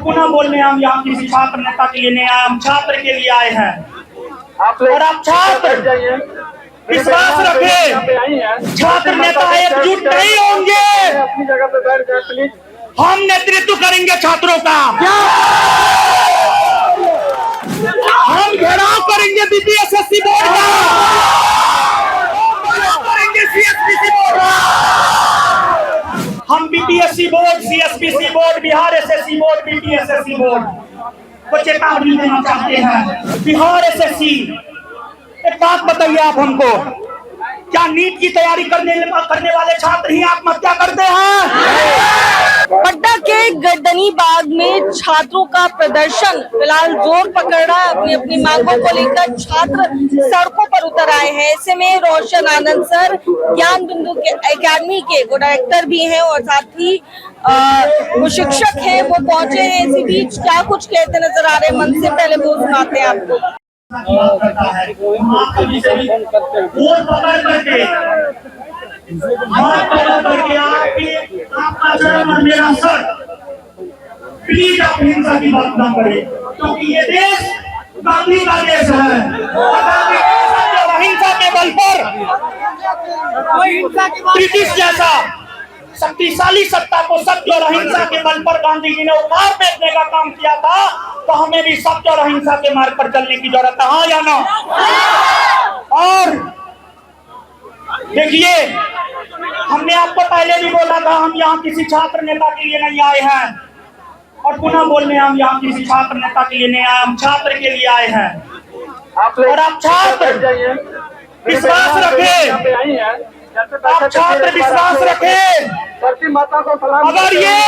पुनः बोलने हम यहाँ किसी छात्र नेता के लिए नहीं आए, हम छात्र के लिए आए हैं। और आप छात्र विश्वास रखें, छात्र नेता एकजुट नहीं होंगे। अपनी जगह पे बैठ जाए प्लीज। हम नेतृत्व करेंगे छात्रों का, हम घेराव करेंगे बीपीएसएससी बोर्ड का, करेंगे सीएसपीसी बोर्ड का। हम BPSC board, CSPC board, Bihar SSC board, BPSSC board को चेतावनी देना चाहते हैं। बिहार एसएससी, एक बात बताइए आप हमको, क्या नीट की तैयारी करने वाले छात्र ही आत्महत्या करते हैं? पटना के गर्दनी बाग में छात्रों का प्रदर्शन फिलहाल जोर पकड़ रहा है। अपनी अपनी मांगों को लेकर छात्र सड़कों पर उतर आए हैं। ऐसे में रोशन आनंद सर ज्ञान बिंदु के एकेडमी के वो डायरेक्टर भी हैं और साथ ही वो शिक्षक हैं, वो पहुंचे हैं। इसी बीच क्या कुछ कहते नजर आ रहे हैं, मन से पहले वो सुनाते हैं आपको। करता है आपका चरण और मेरा सर, प्लीज आप हिंसा की बात ना करें, क्योंकि ये देश गांधी का देश है। अहिंसा के बल पर ब्रिटिश जैसा शक्तिशाली सत्ता को सत्य और अहिंसा के बल पर गांधी जी ने उतार फेंकने का काम किया था, तो हमें भी सत्य और अहिंसा के मार्ग पर चलने की जरूरत है, हाँ या ना? और देखिए, हमने आपको पहले भी बोला था, हम यहाँ किसी छात्र नेता के लिए नहीं आए हैं, और पुनः बोलने हम यहाँ किसी छात्र नेता के लिए नहीं आए, हम छात्र के लिए आए हैं। और आप छात्र विश्वास रखें, आप छात्र विश्वास रखें, धरती माता को सलाम। अगर ये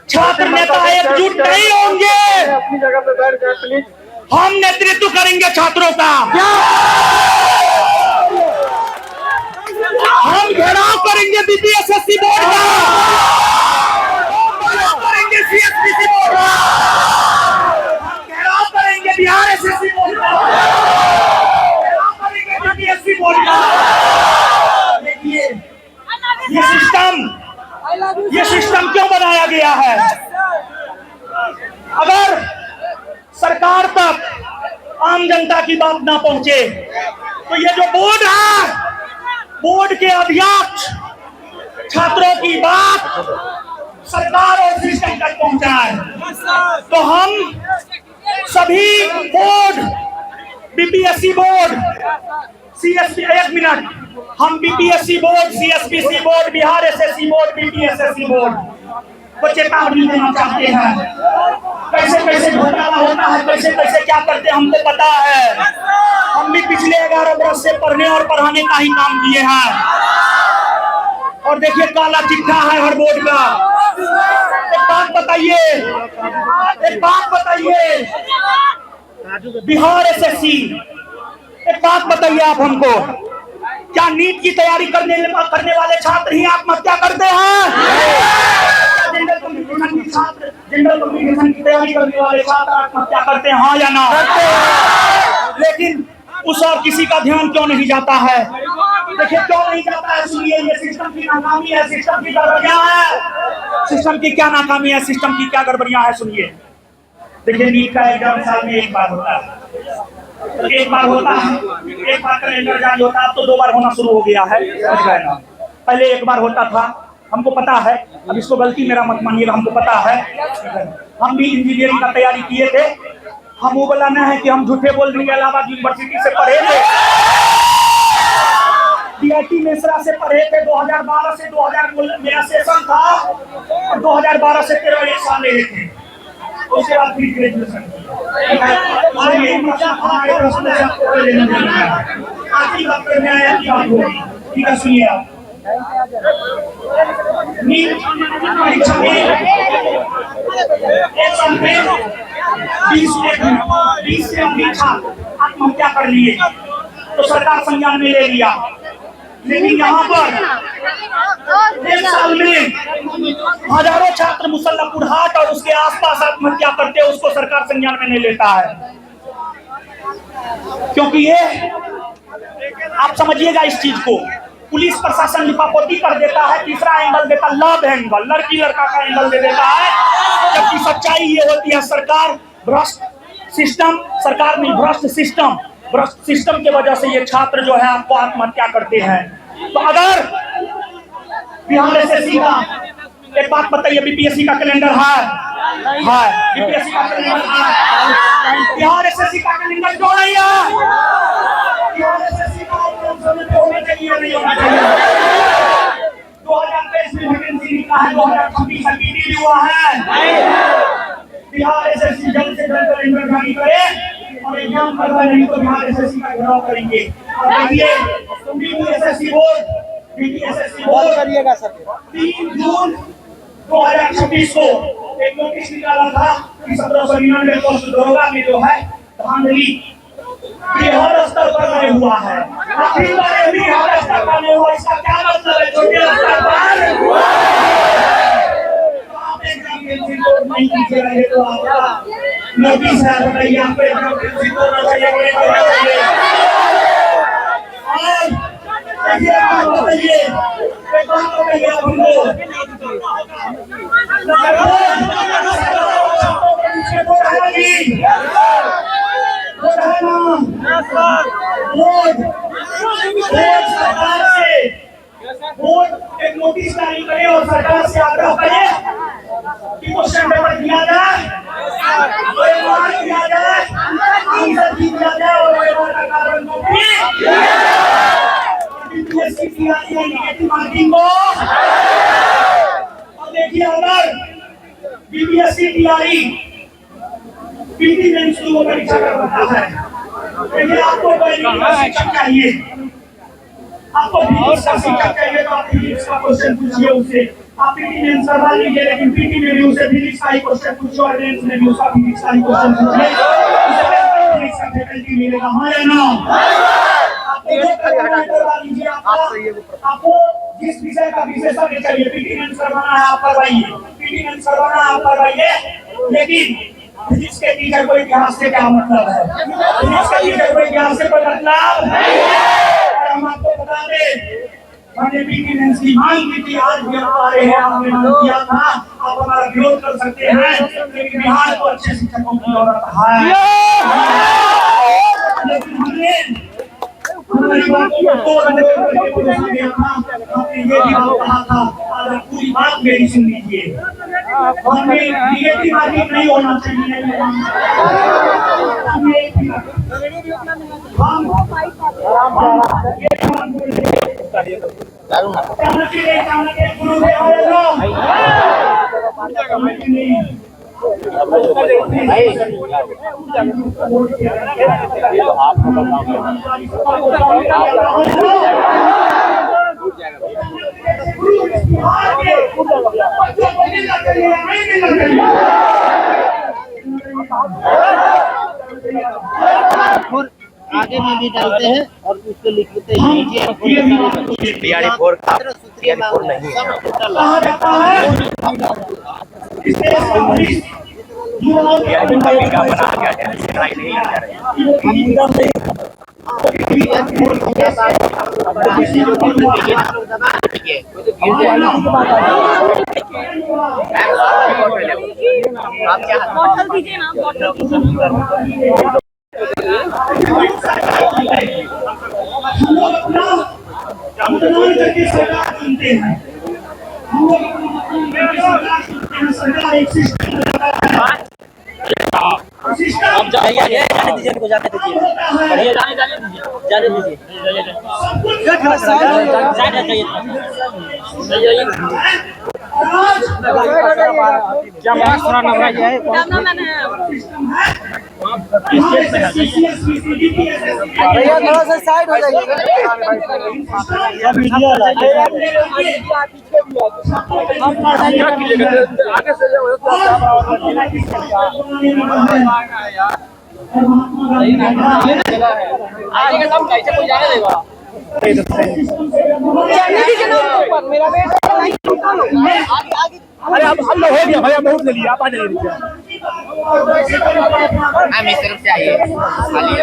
छात्र नेता एकजुट नहीं होंगे, अपनी जगह पे बैठ जाए प्लीज। हम नेतृत्व करेंगे छात्रों का, हम घेराव करेंगे बीपीएसएससी बोर्ड का, करेंगे सीएसपीसी बोर्ड का, घेराव करेंगे बिहार एसएससी बोर्ड का, घेराव करेंगे बीपीएससी बोर्ड का। देखिए, ये सिस्टम क्यों बनाया गया है? अगर सरकार तक आम जनता की बात ना पहुंचे, तो ये जो बोर्ड है, बोर्ड के अध्यक्ष छात्रों की बात सरकार और सिस्टम तक पहुंचाए, तो हम सभी बोर्ड, बीपीएससी बोर्ड, सीएसपी, एक मिनट, हम BPSC board, CSPC board, Bihar SSC board, BPSSC board को चेतावनी देना चाहते हैं। कैसे कैसे घोटाला होता है, कैसे कैसे क्या करते हैं, हमको पता है। हम भी पिछले 11 वर्ष से पढ़ने और पढ़ाने का ही काम किए हैं, और देखिए काला चिट्ठा है हर बोर्ड का। एक बात बताइए, बिहार एसएससी, एक बात बताइए आप हमको, क्या नीट की तैयारी करने वाले छात्र ही आत्महत्या करते हैं? जनरल कम्युनिकेशन की तैयारी करने वाले छात्र आत्महत्या करते हैं, हाँ या ना? लेकिन उस और किसी का ध्यान क्यों नहीं जाता है? देखिए क्यों नहीं जाता है, सुनिए, ये सिस्टम की नाकामी है, सिस्टम की गड़बड़ियां है। सिस्टम की क्या नाकामी है, सिस्टम की क्या गड़बड़ियां है, सुनिए। देखिए, नीट का एग्जाम साल में एक बार होता है, एक बार कैलेंडर जारी होता है। अब तो 2 बार होना शुरू हो गया है, समझ गए ना? पहले एक बार होता था, हमको पता है, अब इसको गलती मेरा मत मानिएगा, हमको पता है। हम भी इंजीनियरिंग का तैयारी किए थे, हम वो बोला नहीं है कि हम झूठे बोल देंगे, इलाहाबाद यूनिवर्सिटी से पढ़े थे, डीआईटी मिश्रा से पढ़े थे। 2012 से 2000 मेरा सेशन था, और 2012 से 13 एक साल ले थे, उसके बाद फिर ग्रेजुएशन ठीक है। सुनिए आप, नीट परीक्षा में 20 से अधिक छात्र आत्महत्या कर लिए, तो सरकार संज्ञान में ले लिया। लेकिन यहाँ पर एक साल में हजारों छात्र मुसल्लापुर हाट और उसके आसपास आत्महत्या करते हैं, उसको सरकार संज्ञान में नहीं लेता है। क्योंकि ये आप समझिएगा इस चीज को, पुलिस प्रशासन लिपापोती कर देता है, तीसरा एंगल देता, लव एंगल, लड़की लड़का का एंगल दे देता है, जबकि सच्चाई ये होती है सरकार भ्रष्ट सिस्टम, सरकार नहीं भ्रष्ट सिस्टम के वजह से ये छात्र जो है आपको आत्महत्या करते हैं। तो अगर बिहार एसएससी का एक बात बताइए, बीपीएससी का कैलेंडर है बीपीएससी का कैलेंडर है, बिहार एसएससी का कैलेंडर क्यों नहीं है? बिहार एसएससी का होना चाहिए नहीं होना चाहिए? 2023 में वैकेंसी निकला है, 2026 में भी हुआ है। बिहार एसएससी जल्द से जल्द कैलेंडर जारी करे और एग्जाम करवा, नहीं तो बिहार एसएससी का घेराव करेंगे। देखिए एसएससी बोर्ड करिएगा सर। 3 जून 2026 को एक नोटिस निकाला था कि 1799 पोस्ट दरोगा में जो है धांधली ये हर स्तर पर नहीं हुआ है। आखिर बार भी हर स्तर पर नहीं हुआ, इसका क्या मतलब है? छोटे स्तर पर हुआ आप एग्जाम कैंसिल नहीं कीजिए रहे तो आपका नोटिस है, बताइए आपको एग्जाम कैंसिल करना चाहिए कि नहीं करना चाहिए? और देखिए आप बताइए एक बात बताइए आप हमको बोर्ड एक नोटिस जारी करे और सरकार से आग्रह करे कि क्वेश्चन पेपर दिया जाए, दिया जाए, आंसर दिया जाए और कारण को भी बीपीएससी की नेगेटिव मार्किंग को। और देखिए अगर बीपीएससी तैयारी पीटी मेंस की परीक्षा करवाता है, देखिए आपको शिक्षक चाहिए, आपको फिजिक्स का शिक्षक चाहिए तो आप फिजिक्स का क्वेश्चन पूछिए उससे। आप पीटी मेंस करवा लीजिए, लेकिन पीटी में भी उसे फिजिक्स का ही क्वेश्चन पूछिए और मेंस में भी उसका फिजिक्स का ही क्वेश्चन पूछिए, फिजिक्स का फैकल्टी मिलेगा। हाँ या ना? आपको जिस विषय का विशेषज्ञ चाहिए, पीटी मेंस करवाना है आप करवाइए, पीटी मेंस करवाना है आप करवाइए, लेकिन फिजिक्स के टीचर को इतिहास से क्या मतलब है? फिजिक्स के टीचर को इतिहास से कोई मतलब नहीं है। हम आपको बता दें, हमने पीटी मेंस की मांग की थी, आज भी आ रहे हैं, आपने मांग किया था, आप हमारा विरोध कर सकते हैं, लेकिन बिहार को अच्छे शिक्षकों की जरूरत है। लेकिन हमने हमारी बातों को आपने ये भी कहा था, आज पूरी बात मेरी सुन लीजिए। हमें निगेटिव मार्किंग नहीं होना चाहिए, आगे में भी डालते हैं और उसको लिखते हैं नहीं आप जाने दीजिए, इनको जाने दीजिए, बढ़िया जाने दीजिए। भैया थोड़ा सा साइड हो जाइए। अरे अब हम लोग हो गया भैया, बहुत ले लिया, आप आ जाइए। हम इस तरफ से आइए, खाली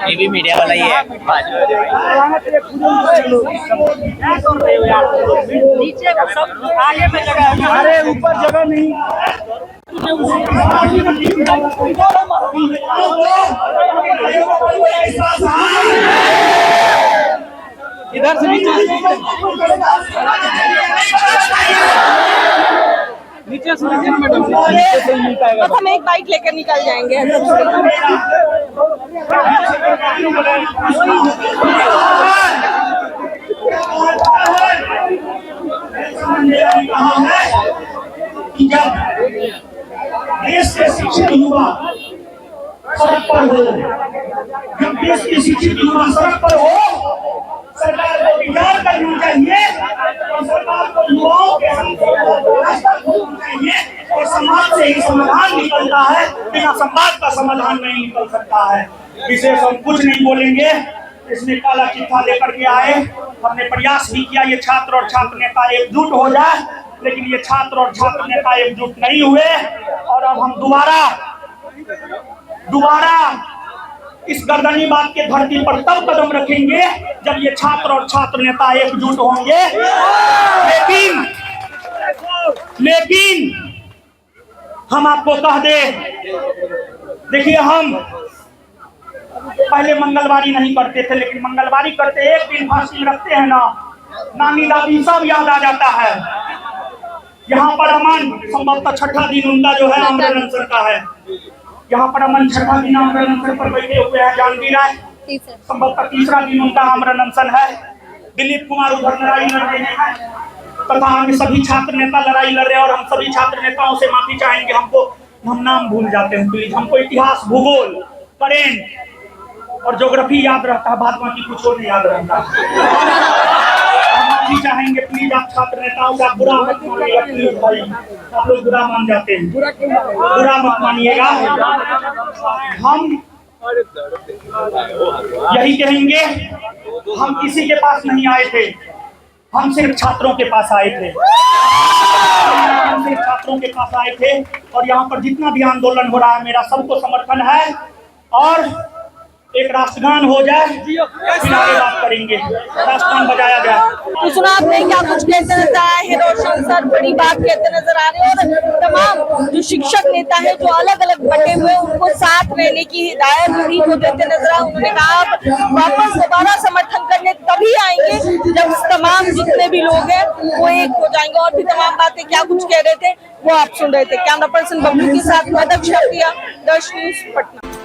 ये भी मीडिया वाला ही है। नीचे सब आगे में जगह है। अरे ऊपर जगह नहीं। इधर से नीचे से मैडम, नीचे से मिल पाएगा। बस हम एक बाइक लेकर निकल जाएंगे। जब देश के शिक्षित युवा सड़क पर हो, जब देश के शिक्षित युवा सड़क पर हो, सरकार को विचार करना चाहिए और सरकार को युवाओं के रास्ता खोलना चाहिए और समाज से ही समाधान निकलता है, बिना संवाद का समाधान नहीं निकल सकता है। विशेष हम कुछ नहीं बोलेंगे। इसमें काला चिट्ठा लेकर के आए, हमने प्रयास भी किया ये छात्र और छात्र नेता एकजुट हो जाए, लेकिन ये छात्र और छात्र नेता एकजुट नहीं हुए और अब हम दोबारा इस गर्दनीबाद के धरती पर तब कदम रखेंगे जब ये छात्र और छात्र नेता एकजुट होंगे। लेकिन हम आपको कह दे, देखिए हम पहले मंगलवारी नहीं करते थे, लेकिन मंगलवारी करते एक दिन फांसी रखते हैं ना, नानी दादी सब याद आ जाता है। यहाँ पर अमन संभवतः छठा दिन उनका जो है आमरण अनशन का है। यहाँ पर अमन छठा दिन आमरण अनशन पर बैठे हुए हैं। जानवी राय संभवतः तीसरा दिन उनका आमरण अनशन है। दिलीप कुमार उधर लड़ाई लड़ रहे हैं तथा हम सभी छात्र नेता लड़ाई लड़ रहे हैं और हम सभी छात्र नेताओं से माफी चाहेंगे। हम नाम भूल जाते हैं, प्लीज। हमको इतिहास, भूगोल, करेंट और ज्योग्राफी याद रहता है, बाद बाकी कुछ और नहीं याद रहता। हम माफी चाहेंगे, प्लीज। आप छात्र नेताओं का बुरा मत मानिएगा, प्लीज भाई। आप लोग बुरा मान जाते हैं, बुरा मत मानिएगा। हम यही कहेंगे, हम किसी के पास नहीं आए थे, हम सिर्फ छात्रों के पास आए थे। हम सिर्फ छात्रों के पास आए थे और यहाँ पर जितना भी आंदोलन हो रहा है मेरा सबको समर्थन है। और एक राष्ट्रगान हो जाए, फिर आगे बात करेंगे। राष्ट्रगान बजाया जाए। तो सुना आपने क्या कुछ कहते नजर आए हैं रोशन सर, बड़ी बात कहते नजर आ रहे हैं और तमाम जो शिक्षक नेता है जो अलग अलग बटे हुए उनको साथ रहने की हिदायत भी वो देते नजर आए। उन्होंने कहा आप वापस दोबारा समर्थन करने तभी आएंगे जब तमाम जितने भी लोग हैं वो एक हो जाएंगे। और भी तमाम बातें क्या कुछ कह रहे थे वो आप सुन रहे थे। कैमरा पर्सन बबलू के साथ मैं दक्ष, दर्श न्यूज पटना।